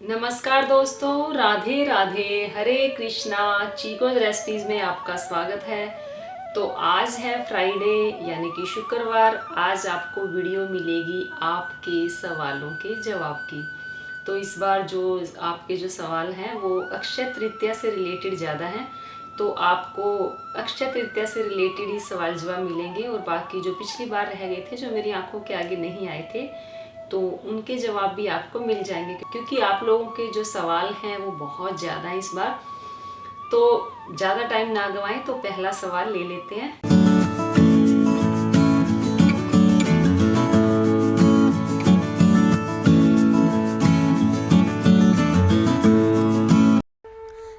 नमस्कार दोस्तों, राधे राधे, हरे कृष्णा। चीकोज रेसिपीज में आपका स्वागत है। तो आज है फ्राइडे यानी कि शुक्रवार। आज आपको वीडियो मिलेगी आपके सवालों के जवाब की। तो इस बार जो आपके जो सवाल हैं वो अक्षय तृतीया से रिलेटेड ज़्यादा हैं, तो आपको अक्षय तृतीया से रिलेटेड ही सवाल जवाब मिलेंगे। और बाकी जो पिछली बार रह गए थे, जो मेरी आंखों के आगे नहीं आए थे, तो उनके जवाब भी आपको मिल जाएंगे, क्योंकि आप लोगों के जो सवाल हैं वो बहुत ज़्यादा हैं इस बार। तो ज़्यादा टाइम ना गवाएं, तो पहला सवाल ले लेते हैं।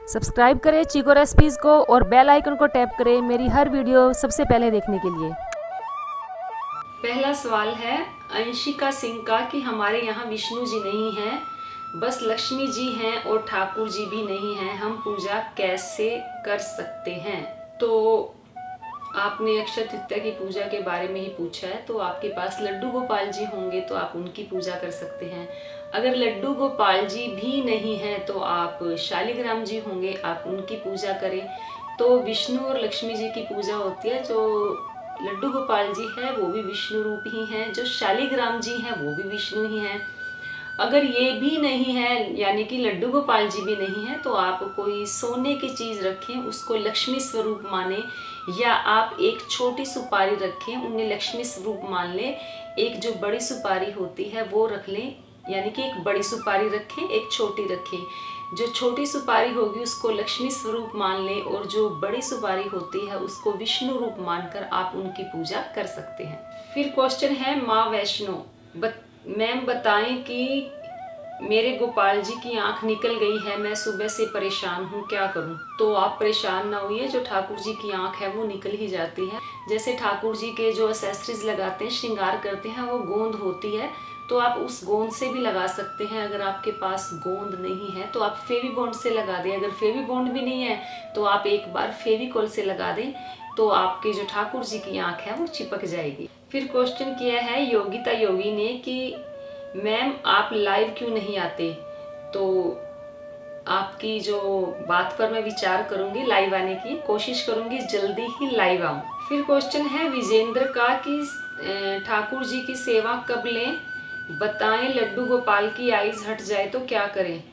सब्सक्राइब करें चीको रेसिपीज़ को और बेल आइकन को टैप करें मेरी हर वीडियो सबसे पहले देखने के लिए। पहला सवाल है अंशिका सिंह का कि हमारे यहाँ विष्णु जी नहीं हैं, बस लक्ष्मी जी हैं और ठाकुर जी भी नहीं हैं, हम पूजा कैसे कर सकते हैं। तो आपने अक्षय तृतीया की पूजा के बारे में ही पूछा है, तो आपके पास लड्डू गोपाल जी होंगे तो आप उनकी पूजा कर सकते हैं। अगर लड्डू गोपाल जी भी नहीं हैं तो आप शालिग्राम जी होंगे, आप उनकी पूजा करें। तो विष्णु और लक्ष्मी जी की पूजा होती है। जो लड्डू गोपाल जी है वो भी विष्णु रूप ही हैं, जो शालिग्राम जी हैं वो भी विष्णु ही हैं। अगर ये भी नहीं है, यानी कि लड्डू गोपाल जी भी नहीं है, तो आप कोई सोने की चीज़ रखें, उसको लक्ष्मी स्वरूप माने, या आप एक छोटी सुपारी रखें, उन्हें लक्ष्मी स्वरूप मान लें। एक जो बड़ी सुपारी होती है वो रख लें, यानी कि एक बड़ी सुपारी रखें, एक छोटी रखें। जो छोटी सुपारी होगी उसको लक्ष्मी स्वरूप मान लें, और जो बड़ी सुपारी होती है उसको विष्णु रूप मानकर आप उनकी पूजा कर सकते हैं। फिर क्वेश्चन है माँ वैष्णो, मैम बताएं कि मेरे गोपाल जी की आंख निकल गई है, मैं सुबह से परेशान हूँ, क्या करूँ। तो आप परेशान ना होइए, जो ठाकुर जी की आंख है वो निकल ही जाती है। जैसे ठाकुर जी के जो एक्सेसरीज लगाते हैं, श्रृंगार करते हैं, वो गोंद होती है, तो आप उस गोंद से भी लगा सकते हैं। अगर आपके पास गोंद नहीं है तो आप फेविबॉन्ड से लगा दें। अगर फेविबॉन्ड भी नहीं है तो आप एक बार फेविकॉल से लगा दें, तो आपके जो ठाकुर जी की आंख है वो चिपक जाएगी। फिर क्वेश्चन किया है योगिता योगी ने कि मैम आप लाइव क्यों नहीं आते। तो आपकी जो बात पर मैं विचार करूंगी, लाइव आने की कोशिश करूंगी, जल्दी ही लाइव आऊं। फिर क्वेश्चन है विजेंद्र का कि ठाकुर जी की सेवा कब लें, बताएं लड्डू गोपाल की आइज हट जाए तो क्या करें।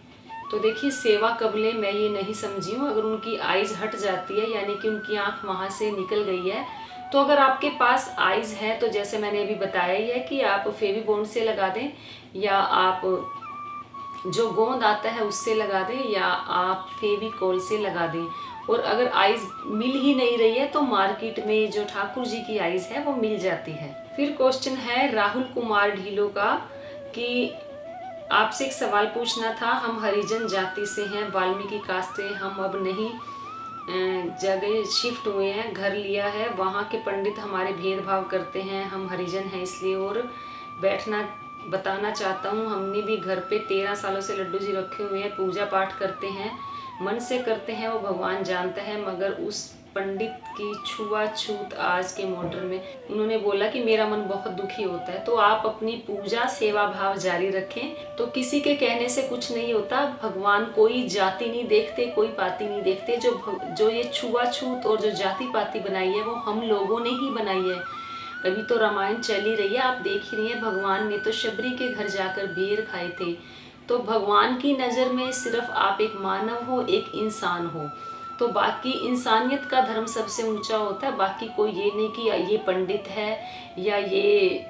तो देखिए, सेवा कब लें मैं ये नहीं समझी हूँ। अगर उनकी आइज हट जाती है, यानी कि उनकी आंख वहाँ से निकल गई है, तो अगर आपके पास आइज है तो जैसे मैंने अभी बताया ही है कि आप फेविबॉन्ड से लगा दें, या आप जो गोंद आता है उससे लगा दें, या आप फेविकॉल से लगा दें। और अगर आइज मिल ही नहीं रही है तो मार्केट में जो ठाकुर जी की आइज है वो मिल जाती है। फिर क्वेश्चन है राहुल कुमार ढीलो का कि आपसे एक सवाल पूछना था, हम हरिजन जाति से हैं, वाल्मीकि कास्ट से, हम अब नहीं जगह शिफ्ट हुए हैं, घर लिया है, वहाँ के पंडित हमारे भेदभाव करते हैं, हम हरिजन हैं इसलिए। और बैठना बताना चाहता हूँ, हमने भी घर पे 13 सालों से लड्डू जी रखे हुए हैं, पूजा पाठ करते हैं, मन से करते हैं, वो भगवान जानता है, मगर उस पंडित की छुआछूत आज के मॉडर्न में उन्होंने बोला कि मेरा मन बहुत दुखी होता है। तो आप अपनी पूजा सेवा भाव जारी रखें। तो किसी के कहने से कुछ नहीं होता, भगवान कोई जाति नहीं देखते, कोई पाति नहीं देखते। जो ये छुआछूत और जो जाति पाति बनाई है वो हम लोगों ने ही बनाई है। अभी तो रामायण चल ही रही है, आप देख ही रही है, भगवान ने तो शबरी के घर जाकर बेर खाए थे। तो भगवान की नज़र में सिर्फ आप एक मानव हो, एक इंसान हो। तो बाकी इंसानियत का धर्म सबसे ऊंचा होता है। बाकी कोई ये नहीं कि ये पंडित है या ये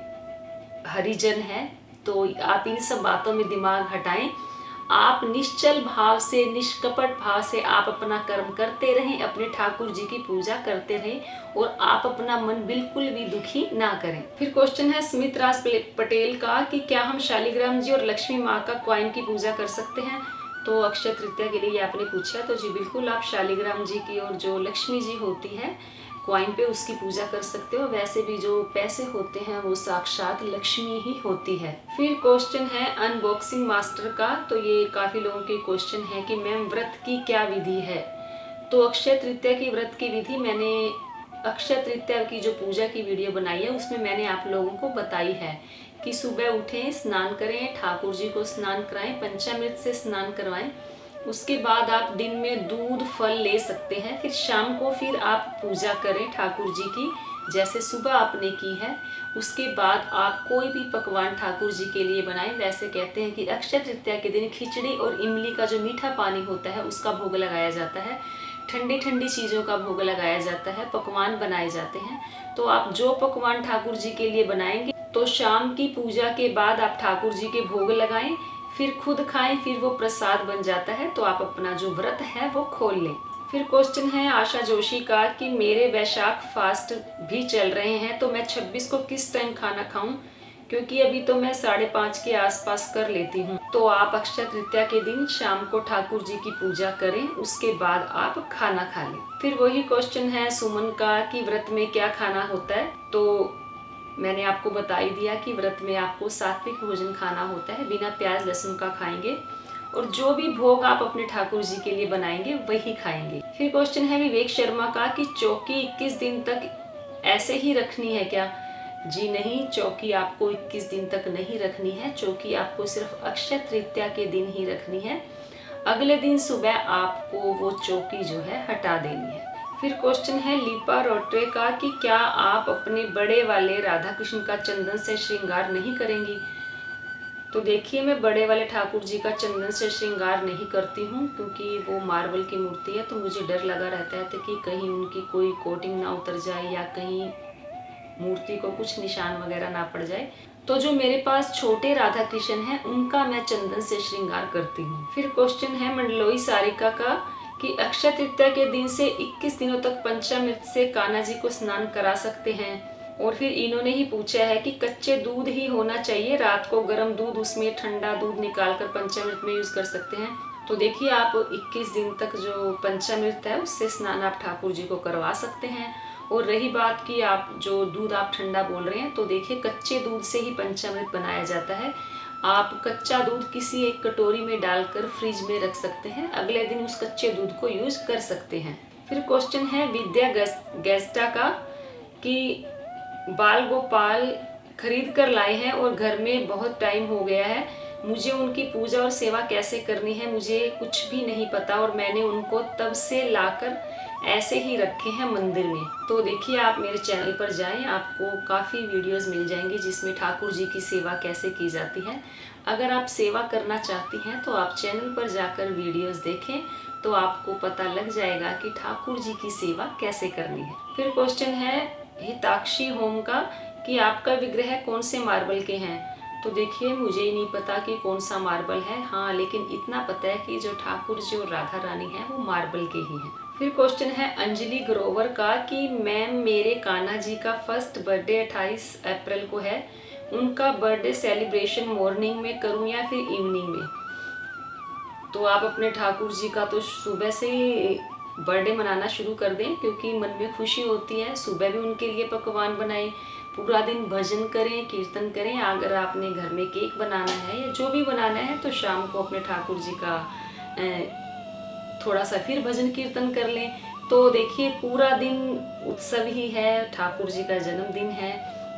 हरिजन है। तो आप इन सब बातों में दिमाग हटाएं। आप निश्चल भाव से, निष्कपट भाव से आप अपना कर्म करते रहें, अपने ठाकुर जी की पूजा करते रहें, और आप अपना मन बिल्कुल भी दुखी ना करें। फिर क्वेश्चन है स्मित राज पटेल का कि क्या हम शालिग्राम जी और लक्ष्मी माँ का क्वाइन की पूजा कर सकते हैं। तो अक्षय तृतीया के लिए आपने पूछा, तो जी बिल्कुल, आप शालिग्राम जी की और जो लक्ष्मी जी होती है क्वाइन पे, उसकी पूजा कर सकते हो। वैसे भी जो पैसे होते हैं वो साक्षात लक्ष्मी ही होती है। फिर क्वेश्चन है अनबॉक्सिंग मास्टर का, तो ये काफ़ी लोगों के क्वेश्चन है कि मैम व्रत की क्या विधि है। तो अक्षय तृतीया की व्रत की विधि मैंने अक्षय तृतीया की जो पूजा की वीडियो बनाई है उसमें मैंने आप लोगों को बताई है कि सुबह उठें, स्नान करें, ठाकुर जी को स्नान कराएं, पंचामृत से स्नान करवाएं। उसके बाद आप दिन में दूध फल ले सकते हैं। फिर शाम को फिर आप पूजा करें ठाकुर जी की, जैसे सुबह आपने की है। उसके बाद आप कोई भी पकवान ठाकुर जी के लिए बनाएं। वैसे कहते हैं कि अक्षय तृतीया के दिन खिचड़ी और इमली का जो मीठा पानी होता है उसका भोग लगाया जाता है, ठंडी ठंडी चीज़ों का भोग लगाया जाता है, पकवान बनाए जाते हैं। तो आप जो पकवान ठाकुर जी के लिए बनाएंगे तो शाम की पूजा के बाद आप ठाकुर जी के भोग लगाएं, फिर खुद खाएं, फिर वो प्रसाद बन जाता है। तो आप अपना जो व्रत है वो खोल लें। फिर क्वेश्चन है आशा जोशी का कि मेरे वैशाख फास्ट भी चल रहे हैं, तो मैं 26 को किस टाइम खाना खाऊं, क्योंकि अभी तो मैं 5:30 के आसपास कर लेती हूँ। तो आप अक्षय तृतीया के दिन शाम को ठाकुर जी की पूजा करें, उसके बाद आप खाना खा लें। फिर वही क्वेश्चन है सुमन का कि व्रत में क्या खाना होता है। तो मैंने आपको बता ही दिया कि व्रत में आपको सात्विक भोजन खाना होता है, बिना प्याज लहसुन का खाएंगे, और जो भी भोग आप अपने ठाकुर जी के लिए बनाएंगे वही खाएंगे। फिर क्वेश्चन है विवेक शर्मा का कि चौकी 21 दिन तक ऐसे ही रखनी है क्या। जी नहीं, चौकी आपको 21 दिन तक नहीं रखनी है। चौकी आपको सिर्फ अक्षय तृतीया के दिन ही रखनी है। अगले दिन सुबह आपको वो चौकी जो है हटा देनी है। फिर क्वेश्चन है लीपा रोट्रे का कि क्या आप अपने बड़े वाले राधा कृष्ण का चंदन से श्रृंगार नहीं करेंगी। तो देखिए, मैं बड़े वाले ठाकुर जी का चंदन से श्रृंगार नहीं करती हूँ, क्योंकि वो मार्बल की मूर्ति है। तो मुझे डर लगा रहता है कि कहीं उनकी कोई कोटिंग ना उतर जाए या कहीं मूर्ति को कुछ निशान वगैरह ना पड़ जाए। तो जो मेरे पास छोटे राधा कृष्ण हैं उनका मैं चंदन से श्रृंगार करती हूँ। फिर क्वेश्चन है मंडलोई सारिका का कि अक्षय तृतीया के दिन से 21 दिनों तक पंचामृत से कान्हा जी को स्नान करा सकते हैं। और फिर इन्होंने ही पूछा है कि कच्चे दूध ही होना चाहिए, रात को गर्म दूध, उसमें ठंडा दूध निकाल कर पंचामृत में यूज कर सकते हैं। तो देखिए, आप 21 दिन तक जो पंचामृत है उससे स्नान आप ठाकुर जी को करवा सकते हैं। और रही बात कि आप जो दूध आप ठंडा बोल रहे हैं, तो देखिए कच्चे दूध से ही पंचामृत बनाया जाता है। आप कच्चा दूध किसी एक कटोरी में डालकर फ्रिज में रख सकते हैं, अगले दिन उस कच्चे दूध को यूज कर सकते हैं। फिर क्वेश्चन है विद्या गेस्टा का कि बाल गोपाल खरीद कर लाए हैं और घर में बहुत टाइम हो गया है, मुझे उनकी पूजा और सेवा कैसे करनी है मुझे कुछ भी नहीं पता, और मैंने उनको तब से लाकर ऐसे ही रखे हैं मंदिर में। तो देखिए, आप मेरे चैनल पर जाएं, आपको काफ़ी वीडियोस मिल जाएंगी जिसमें ठाकुर जी की सेवा कैसे की जाती है। अगर आप सेवा करना चाहती हैं तो आप चैनल पर जाकर वीडियोस देखें, तो आपको पता लग जाएगा कि ठाकुर जी की सेवा कैसे करनी है। फिर क्वेश्चन है हिताक्षी होम का कि आपका विग्रह कौन से मार्बल के हैं। तो देखिए, मुझे ही नहीं पता कि कौन सा मार्बल है, हाँ लेकिन इतना पता है कि जो ठाकुर जी और राधा रानी है वो मार्बल के ही हैं। फिर क्वेश्चन है अंजलि ग्रोवर का कि मैम मेरे कान्हा जी का फर्स्ट बर्थडे 28 अप्रैल को है, उनका बर्थडे सेलिब्रेशन मॉर्निंग में करूं या फिर इवनिंग में। तो आप अपने ठाकुर जी का तो सुबह से ही बर्थडे मनाना शुरू कर दें, क्योंकि मन में खुशी होती है। सुबह भी उनके लिए पकवान बनाएं, पूरा दिन भजन करें, कीर्तन करें। अगर आपने घर में केक बनाना है या जो भी बनाना है तो शाम को अपने ठाकुर जी का थोड़ा सा फिर भजन कीर्तन कर लें। तो देखिए, पूरा दिन उत्सव ही है, ठाकुर जी का जन्मदिन है,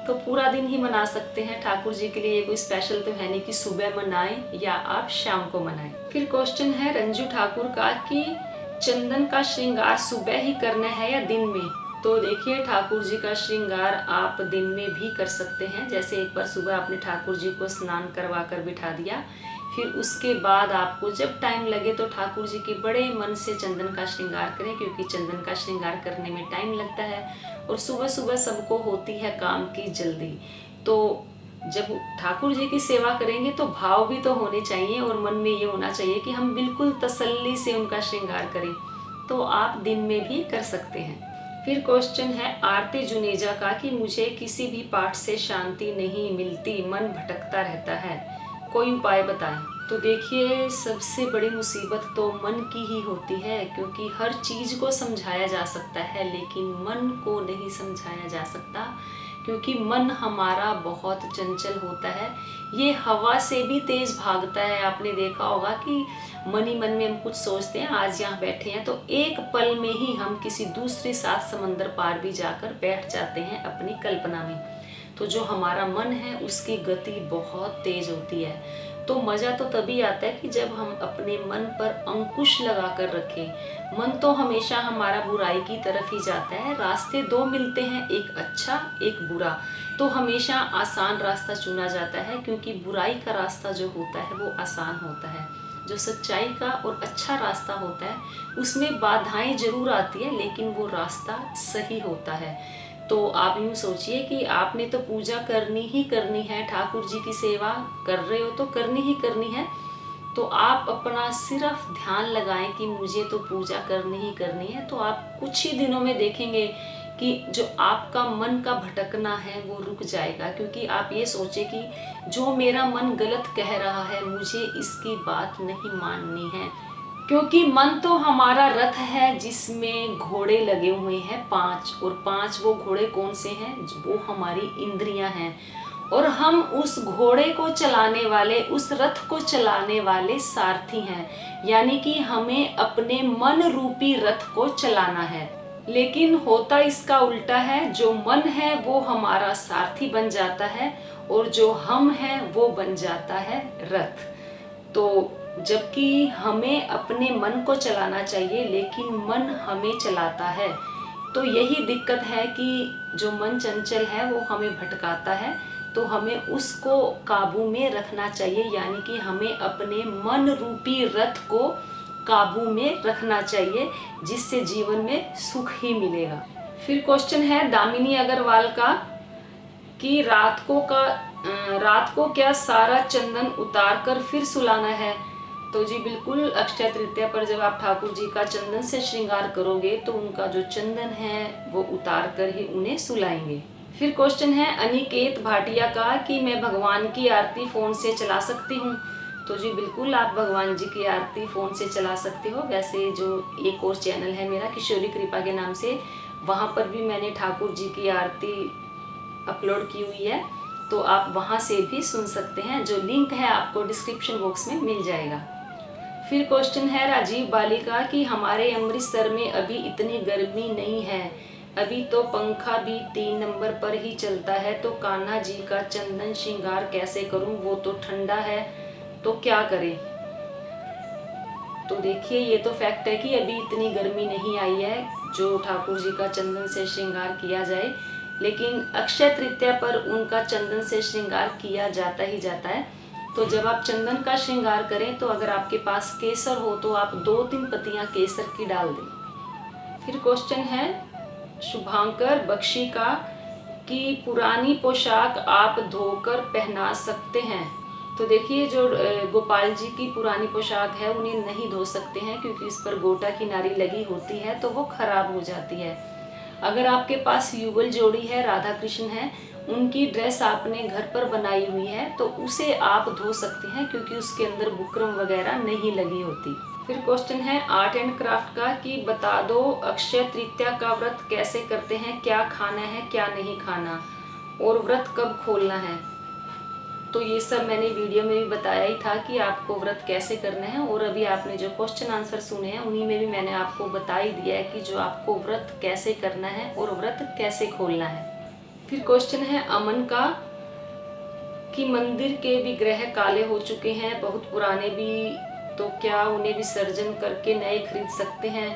तो पूरा दिन ही मना सकते हैं ठाकुर जी के लिए। कोई स्पेशल तो है नहीं कि सुबह मनाएं या आप शाम को मनाएं। फिर क्वेश्चन है रंजू ठाकुर का कि चंदन का श्रृंगार सुबह ही करना है या दिन में। तो देखिए, ठाकुर जी का श्रृंगार आप दिन में भी कर सकते हैं। जैसे एक बार सुबह आपने ठाकुर जी को स्नान करवा कर बिठा दिया, फिर उसके बाद आपको जब टाइम लगे तो ठाकुर जी के बड़े मन से चंदन का श्रृंगार करें, क्योंकि चंदन का श्रृंगार करने में टाइम लगता है और सुबह सुबह सबको होती है काम की जल्दी। तो जब ठाकुर जी की सेवा करेंगे तो भाव भी तो होने चाहिए और मन में ये होना चाहिए कि हम बिल्कुल तसल्ली से उनका श्रृंगार करें। तो आप दिन में भी कर सकते हैं। फिर क्वेश्चन है आरती जुनेजा का कि मुझे किसी भी पाठ से शांति नहीं मिलती, मन भटकता रहता है, कोई उपाय बताएं। तो देखिए, सबसे बड़ी मुसीबत तो मन की ही होती है, क्योंकि हर चीज को समझाया जा सकता है लेकिन मन को नहीं समझाया जा सकता, क्योंकि मन हमारा बहुत चंचल होता है। ये हवा से भी तेज भागता है। आपने देखा होगा कि मन ही मन में हम कुछ सोचते हैं, आज यहाँ बैठे हैं तो एक पल में ही हम किसी दूसरे 7 समंदर पार भी जाकर बैठ जाते हैं अपनी कल्पना में। तो जो हमारा मन है उसकी गति बहुत तेज होती है। तो मज़ा तो तभी आता है कि जब हम अपने मन पर अंकुश लगा कर रखें। मन तो हमेशा हमारा बुराई की तरफ ही जाता है। रास्ते दो मिलते हैं, एक अच्छा एक बुरा, तो हमेशा आसान रास्ता चुना जाता है, क्योंकि बुराई का रास्ता जो होता है वो आसान होता है। जो सच्चाई का और अच्छा रास्ता होता है उसमें बाधाएं जरूर आती है, लेकिन वो रास्ता सही होता है। तो आप यूँ सोचिए कि आपने तो पूजा करनी ही करनी है, ठाकुर जी की सेवा कर रहे हो तो करनी ही करनी है। तो आप अपना सिर्फ ध्यान लगाएं कि मुझे तो पूजा करनी ही करनी है, तो आप कुछ ही दिनों में देखेंगे कि जो आपका मन का भटकना है वो रुक जाएगा। क्योंकि आप ये सोचे कि जो मेरा मन गलत कह रहा है मुझे इसकी बात नहीं माननी है, क्योंकि मन तो हमारा रथ है जिसमें घोड़े लगे हुए हैं 5, और 5 वो घोड़े कौन से हैं? वो हमारी इंद्रियां हैं, और हम उस घोड़े को चलाने वाले, उस रथ को चलाने वाले सारथी हैं। यानी कि हमें अपने मन रूपी रथ को चलाना है। लेकिन होता इसका उल्टा है, जो मन है वो हमारा सारथी बन जाता है और जो हम हैं वो बन जाता है रथ। तो जबकि हमें अपने मन को चलाना चाहिए, लेकिन मन हमें चलाता है। तो यही दिक्कत है कि जो मन चंचल है वो हमें भटकाता है, तो हमें उसको काबू में रखना चाहिए। यानी कि हमें अपने मन रूपी रथ को काबू में रखना चाहिए, जिससे जीवन में सुख ही मिलेगा। फिर क्वेश्चन है दामिनी अग्रवाल का कि रात को क्या सारा चंदन उतार कर फिर सुलाना है? तो जी बिल्कुल, अक्षय तृतीया पर जब आप ठाकुर जी का चंदन से श्रृंगार करोगे तो उनका जो चंदन है वो उतार कर ही उन्हें सुलाएंगे। फिर क्वेश्चन है अनिकेत भाटिया का कि मैं भगवान की आरती फोन से चला सकती हूँ? तो जी बिल्कुल, आप भगवान जी की आरती फोन से चला सकते हो। वैसे जो एक और चैनल है मेरा किशोरी कृपा के नाम से, वहाँ पर भी मैंने ठाकुर जी की आरती अपलोड की हुई है, तो आप वहाँ से भी सुन सकते हैं। जो लिंक है आपको डिस्क्रिप्शन बॉक्स में मिल जाएगा। फिर क्वेश्चन है राजीव बाली का कि हमारे अमृतसर में अभी इतनी गर्मी नहीं है, अभी तो पंखा भी 3 नंबर पर ही चलता है, तो कान्हा जी का चंदन श्रृंगार कैसे करूं? वो तो ठंडा है, तो क्या करें? तो देखिए, ये तो फैक्ट है कि अभी इतनी गर्मी नहीं आई है जो ठाकुर जी का चंदन से श्रृंगार किया जाए, लेकिन अक्षय तृतीया पर उनका चंदन से श्रृंगार किया जाता ही जाता है। तो जब आप चंदन का श्रृंगार करें तो अगर आपके पास केसर हो तो आप 2-3 पत्तियां केसर की डाल दें। फिर क्वेश्चन है शुभांकर बख्शी का कि पुरानी पोशाक आप धोकर पहना सकते हैं? तो देखिए, जो गोपाल जी की पुरानी पोशाक है उन्हें नहीं धो सकते हैं, क्योंकि इस पर गोटा की नारी लगी होती है तो वो खराब हो जाती है। अगर आपके पास युगल जोड़ी है, राधा कृष्ण है, उनकी ड्रेस आपने घर पर बनाई हुई है तो उसे आप धो सकते हैं, क्योंकि उसके अंदर बुकरम वगैरह नहीं लगी होती। फिर क्वेश्चन है आर्ट एंड क्राफ्ट का कि बता दो अक्षय तृतीया का व्रत कैसे करते हैं, क्या खाना है क्या नहीं खाना, और व्रत कब खोलना है? तो ये सब मैंने वीडियो में भी बताया ही था कि आपको व्रत कैसे करना है, और अभी आपने जो क्वेश्चन आंसर सुने हैं उन्हीं में भी मैंने आपको बता ही दिया है कि जो आपको व्रत कैसे करना है और व्रत कैसे खोलना है। फिर क्वेश्चन है अमन का कि मंदिर के विग्रह काले हो चुके हैं, बहुत पुराने भी, तो क्या उन्हें विसर्जन करके नए खरीद सकते हैं?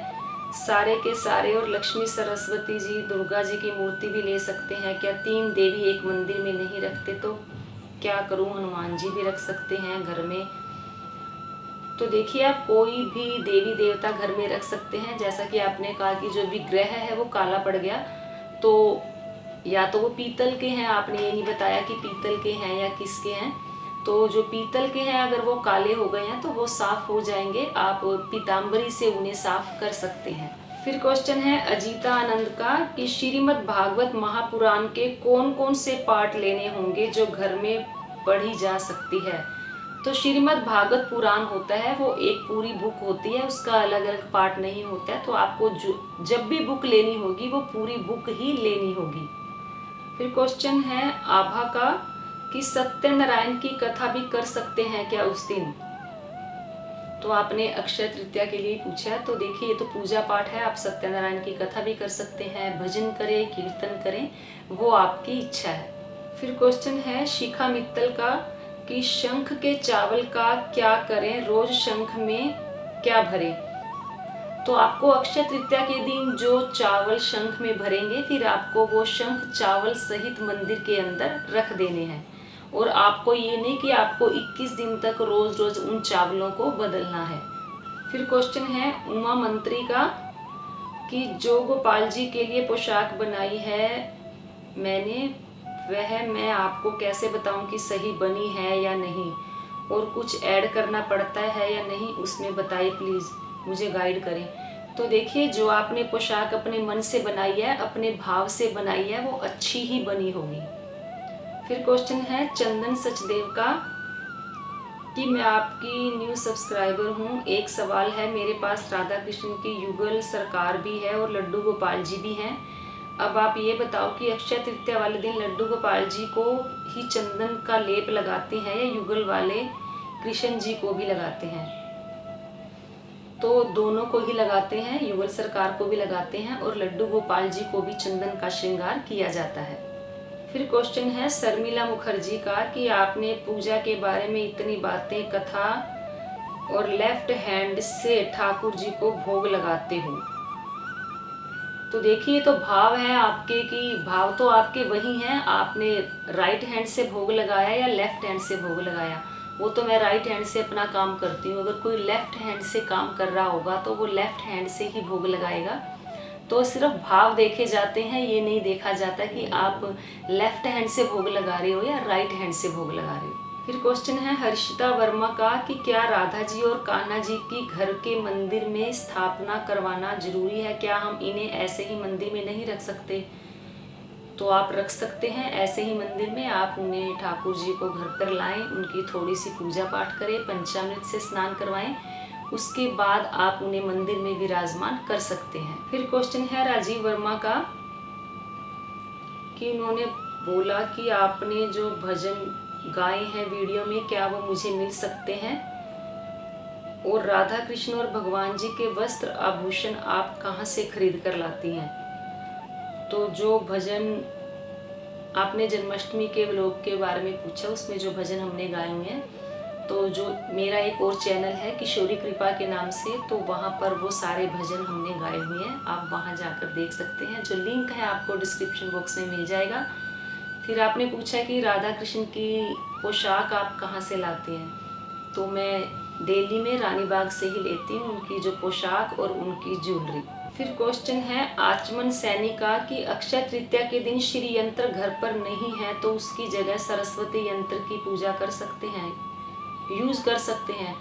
सारे के सारे और लक्ष्मी सरस्वती जी, दुर्गा जी की मूर्ति भी ले सकते हैं क्या? 3 देवी एक मंदिर में नहीं रखते तो क्या करूं? हनुमान जी भी रख सकते हैं घर में। तो देखिए, आप कोई भी देवी देवता घर में रख सकते हैं। जैसा कि आपने कहा कि जो विग्रह है वो काला पड़ गया, तो या तो वो पीतल के हैं, आपने ये नहीं बताया कि पीतल के हैं या किसके हैं। तो जो पीतल के हैं अगर वो काले हो गए हैं तो वो साफ हो जाएंगे, आप पीताम्बरी से उन्हें साफ कर सकते हैं। फिर क्वेश्चन है अजीता आनंद का कि श्रीमद् भागवत महापुराण के कौन कौन से पाठ लेने होंगे जो घर में पढ़ी जा सकती है? तो श्रीमद् भागवत पुराण होता है वो एक पूरी बुक होती है, उसका अलग अलग पार्ट नहीं होता है। तो आपको जब भी बुक लेनी होगी वो पूरी बुक ही लेनी होगी। फिर क्वेश्चन है आभा का कि सत्यनारायण की कथा भी कर सकते हैं क्या उस दिन? तो आपने अक्षय तृतीया के लिए पूछा है। तो देखिए, ये तो पूजा पाठ है, आप सत्यनारायण की कथा भी कर सकते हैं, भजन करें, कीर्तन करें, वो आपकी इच्छा है। फिर क्वेश्चन है शिखा मित्तल का कि शंख के चावल का क्या करें, रोज शंख में क्या भरें। तो आपको अक्षय तृतीया के दिन जो चावल शंख में भरेंगे, फिर आपको वो शंख चावल सहित मंदिर के अंदर रख देने हैं। और आपको ये नहीं कि आपको 21 दिन तक रोज रोज उन चावलों को बदलना है। फिर क्वेश्चन है उमा मंत्री का कि जो गोपाल जी के लिए पोशाक बनाई है मैंने, वह मैं आपको कैसे बताऊं कि सही बनी है या नहीं, और कुछ ऐड करना पड़ता है या नहीं, उसमें बताइए प्लीज़, मुझे गाइड करें। तो देखिए, जो आपने पोशाक अपने मन से बनाई है, अपने भाव से बनाई है, वो अच्छी ही बनी होगी। फिर क्वेश्चन है चंदन सचदेव का कि मैं आपकी न्यू सब्सक्राइबर हूँ। एक सवाल है मेरे पास, राधा कृष्ण की युगल सरकार भी है और लड्डू गोपाल जी भी हैं। अब आप ये बताओ कि अक्षय तृतीया वाले दिन लड्डू गोपाल जी को ही चंदन का लेप लगाते हैं या युगल वाले कृष्ण जी को भी लगाते हैं। तो दोनों को ही लगाते हैं, युगल सरकार को भी लगाते हैं और लड्डू गोपाल जी को भी चंदन का श्रृंगार किया जाता है। फिर क्वेश्चन है शर्मिला मुखर्जी का कि आपने पूजा के बारे में इतनी बातें, कथा और लेफ्ट हैंड से ठाकुर जी को भोग लगाते हो। तो देखिए, तो भाव है आपके कि भाव तो आपके वही हैं, आपने राइट हैंड से भोग लगाया या लेफ्ट हैंड से भोग लगाया। वो तो मैं राइट हैंड से अपना काम करती हूँ, अगर कोई लेफ्ट हैंड से काम कर रहा होगा तो वो लेफ्ट हैंड से ही भोग लगाएगा। तो सिर्फ भाव देखे जाते हैं, ये नहीं देखा जाता कि आप लेफ्ट हैंड से भोग लगा रहे हो या राइट हैंड से भोग लगा रहे हो। फिर क्वेश्चन है हर्षिता वर्मा का कि क्या राधा जी और कान्हा जी की घर के मंदिर में स्थापना करवाना जरूरी है, क्या हम इन्हें ऐसे ही मंदिर में नहीं रख सकते। तो आप रख सकते हैं ऐसे ही मंदिर में। आप उन्हें ठाकुर जी को घर पर लाएं, उनकी थोड़ी सी पूजा पाठ करें, पंचामृत से स्नान करवाएं, उसके बाद आप उन्हें मंदिर में विराजमान कर सकते हैं। फिर क्वेश्चन है राजीव वर्मा का कि उन्होंने बोला कि आपने जो भजन गाए हैं वीडियो में, क्या वो मुझे मिल सकते हैं, और राधा कृष्ण और भगवान जी के वस्त्र आभूषण आप कहाँ से खरीद कर लाती हैं। तो जो भजन आपने जन्माष्टमी के व्लॉग के बारे में पूछा, उसमें जो भजन हमने गाए हुए हैं, तो जो मेरा एक और चैनल है किशोरी कृपा के नाम से, तो वहाँ पर वो सारे भजन हमने गाए हुए हैं, आप वहाँ जाकर देख सकते हैं। जो लिंक है आपको डिस्क्रिप्शन बॉक्स में मिल जाएगा। फिर आपने पूछा कि राधा कृष्ण की पोशाक आप कहाँ से लाते हैं। तो मैं दिल्ली में रानी बाग से ही लेती हूँ उनकी जो पोशाक और उनकी ज्वेलरी। फिर क्वेश्चन है आचमन सैनी का कि अक्षय तृतीया के दिन श्री यंत्र घर पर नहीं है तो उसकी जगह सरस्वती यंत्र की पूजा कर सकते हैं, यूज कर सकते हैं।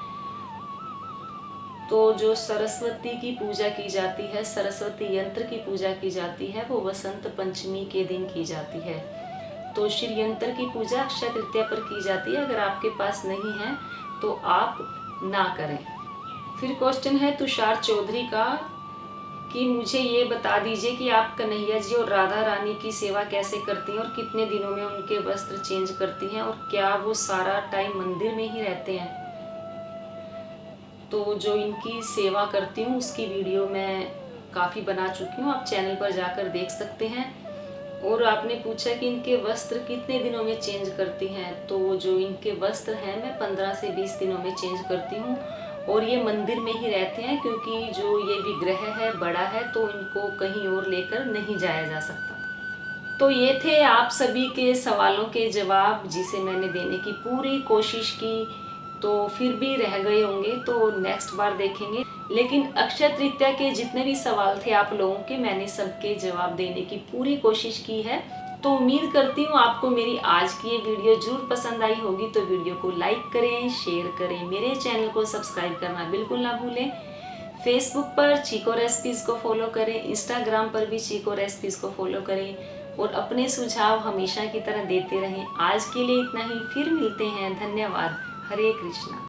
तो जो सरस्वती की पूजा की जाती है, सरस्वती यंत्र की पूजा की जाती है, वो वसंत पंचमी के दिन की जाती है। तो श्री यंत्र की पूजा अक्षय तृतीया पर की जाती है। अगर आपके पास नहीं है तो आप ना करें। फिर क्वेश्चन है तुषार चौधरी का कि मुझे ये बता दीजिए कि आप कन्हैया जी और राधा रानी की सेवा कैसे करती हैं और कितने दिनों में उनके वस्त्र चेंज करती हैं, और क्या वो सारा टाइम मंदिर में ही रहते हैं। तो जो इनकी सेवा करती हूँ उसकी वीडियो मैं काफ़ी बना चुकी हूँ, आप चैनल पर जाकर देख सकते हैं। और आपने पूछा कि इनके वस्त्र कितने दिनों में चेंज करती हैं। तो जो इनके वस्त्र हैं मैं 15 से 20 दिनों में चेंज करती हूँ, और ये मंदिर में ही रहते हैं क्योंकि जो ये विग्रह है बड़ा है, तो इनको कहीं और लेकर नहीं जाया जा सकता। तो ये थे आप सभी के सवालों के जवाब जिसे मैंने देने की पूरी कोशिश की। तो फिर भी रह गए होंगे तो नेक्स्ट बार देखेंगे। लेकिन अक्षय तृतीया के जितने भी सवाल थे आप लोगों के, मैंने सबके जवाब देने की पूरी कोशिश की है। तो उम्मीद करती हूँ आपको मेरी आज की ये वीडियो जरूर पसंद आई होगी। तो वीडियो को लाइक करें, शेयर करें, मेरे चैनल को सब्सक्राइब करना बिल्कुल ना भूलें। फेसबुक पर चीको रेसिपीज़ को फॉलो करें, इंस्टाग्राम पर भी चीको रेसिपीज़ को फॉलो करें, और अपने सुझाव हमेशा की तरह देते रहें। आज के लिए इतना ही, फिर मिलते हैं। धन्यवाद। हरे कृष्णा।